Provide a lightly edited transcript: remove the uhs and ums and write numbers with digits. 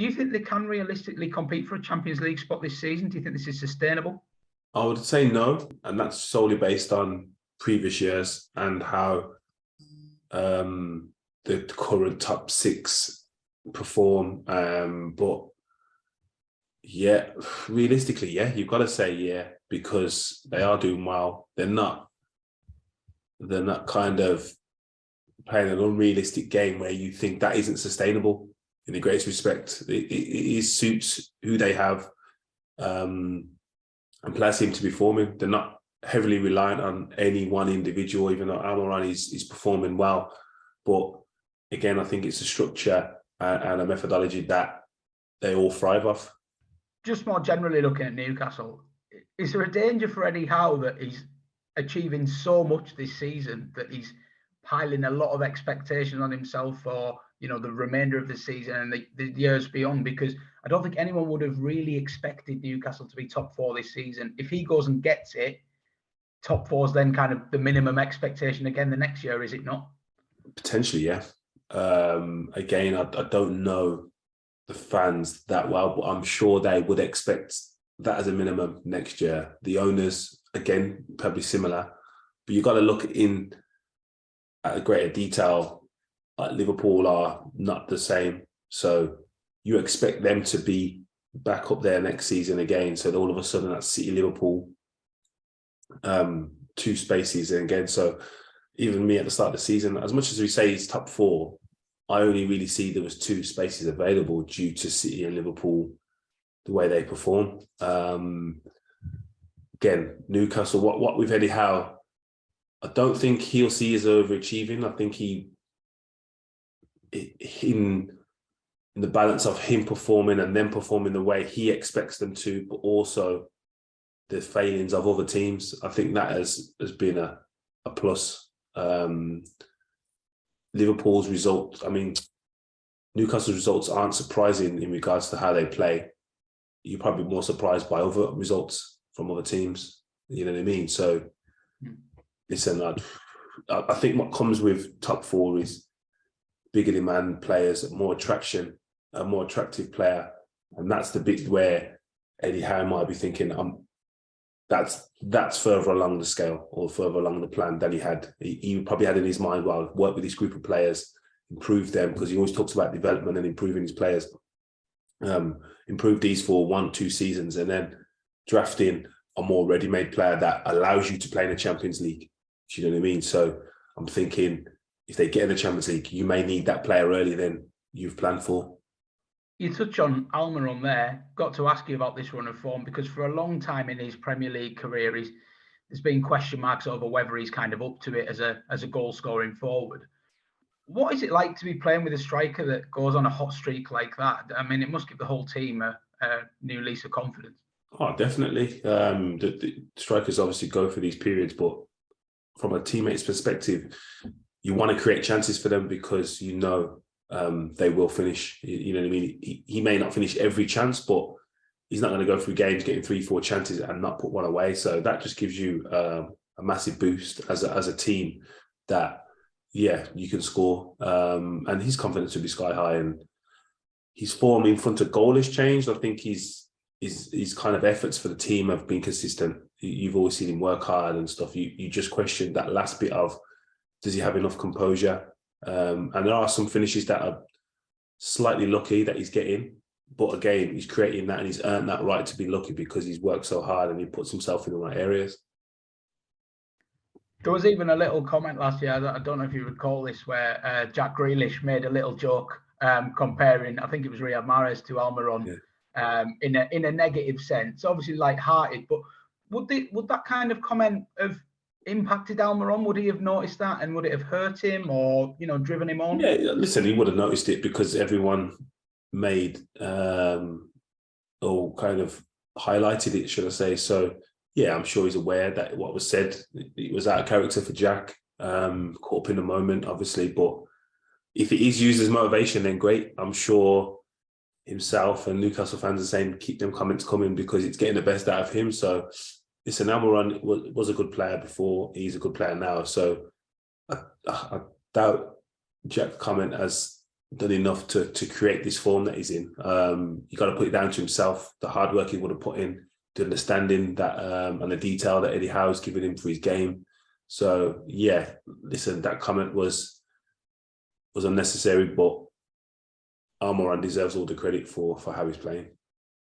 Do you think they can realistically compete for a Champions League spot this season? Do you think this is sustainable? I would say no, and that's solely based on previous years and how the current top 6 perform. But yeah, realistically, yeah, you've got to say yeah, because they are doing well. They're not kind of playing an unrealistic game where you think that isn't sustainable. In the greatest respect, it suits who they have, and players seem to be forming. They're not heavily reliant on any one individual, even though Almiron is performing well. But again, I think it's a structure and a methodology that they all thrive off. Just more generally looking at Newcastle, is there a danger for Eddie Howe that he's achieving so much this season that he's piling a lot of expectation on himself for, you know, the remainder of the season and the years beyond? Because I don't think anyone would have really expected Newcastle to be top 4 this season. If he goes and gets it, top 4 is then kind of the minimum expectation again the next year, is it not? Potentially, yeah. Again, I don't know the fans that well, but I'm sure they would expect that as a minimum next year. The owners, again, probably similar, but you've got to look in at a greater detail. Like Liverpool are not the same, so you expect them to be back up there next season again. So all of a sudden, that's City, Liverpool, 2 spaces, and again, so even me at the start of the season, as much as we say it's top 4, I only really see there was 2 spaces available due to City and Liverpool, the way they perform. Again, Newcastle, what with Eddie Howe, I don't think he'll see as overachieving. I think in the balance of him performing and them performing the way he expects them to, but also the failings of other teams, I think that has been a plus. Liverpool's results, I mean, Newcastle's results aren't surprising in regards to how they play. You're probably more surprised by other results from other teams. You know what I mean? So, listen, I think what comes with top 4 is bigger demand players, more attraction, a more attractive player. And that's the bit where Eddie Howe might be thinking, that's further along the scale or further along the plan than he had. He probably had in his mind, well, work with this group of players, improve them, because he always talks about development and improving his players. Improve these for 1-2 seasons and then drafting a more ready-made player that allows you to play in the Champions League. Do you know what I mean? So I'm thinking if they get in the Champions League, you may need that player earlier than you've planned for. You touch on Almiron there. Got to ask you about this run of form, because for a long time in his Premier League career, there's been question marks over whether he's kind of up to it as a goal scoring forward. What is it like to be playing with a striker that goes on a hot streak like that? I mean, it must give the whole team a new lease of confidence. Oh, definitely. The strikers obviously go for these periods, but from a teammate's perspective, you want to create chances for them because you know they will finish. You know what I mean? He may not finish every chance, but he's not going to go through games getting 3-4 chances and not put one away. So that just gives you a massive boost as a team that, yeah, you can score. And his confidence will be sky high, and his form in front of goal has changed. I think his kind of efforts for the team have been consistent. You've always seen him work hard and stuff. You just question that last bit of, does he have enough composure? And there are some finishes that are slightly lucky that he's getting, but again, he's creating that and he's earned that right to be lucky because he's worked so hard and he puts himself in the right areas. There was even a little comment last year, I don't know if you recall this, where Jack Grealish made a little joke comparing, I think it was Riyad Mahrez to Almiron, in a negative sense, obviously light-hearted, but would that kind of comment have impacted Almiron? Would he have noticed that, and would it have hurt him or, you know, driven him on? Yeah, listen, he would have noticed it because everyone made or kind of highlighted it, should I say. So yeah, I'm sure he's aware that what was said, it was out of character for Jack, caught up in the moment, obviously. But if it is used as motivation, then great. I'm sure himself and Newcastle fans are saying, keep them comments coming because it's getting the best out of him. So listen, Almiron was a good player before. He's a good player now. So I doubt Jack's comment as done enough to create this form that he's in. You got to put it down to himself, the hard work he would have put in, the understanding that and the detail that Eddie Howe's given him for his game. So yeah, listen, that comment was unnecessary, but Almiron deserves all the credit for how he's playing.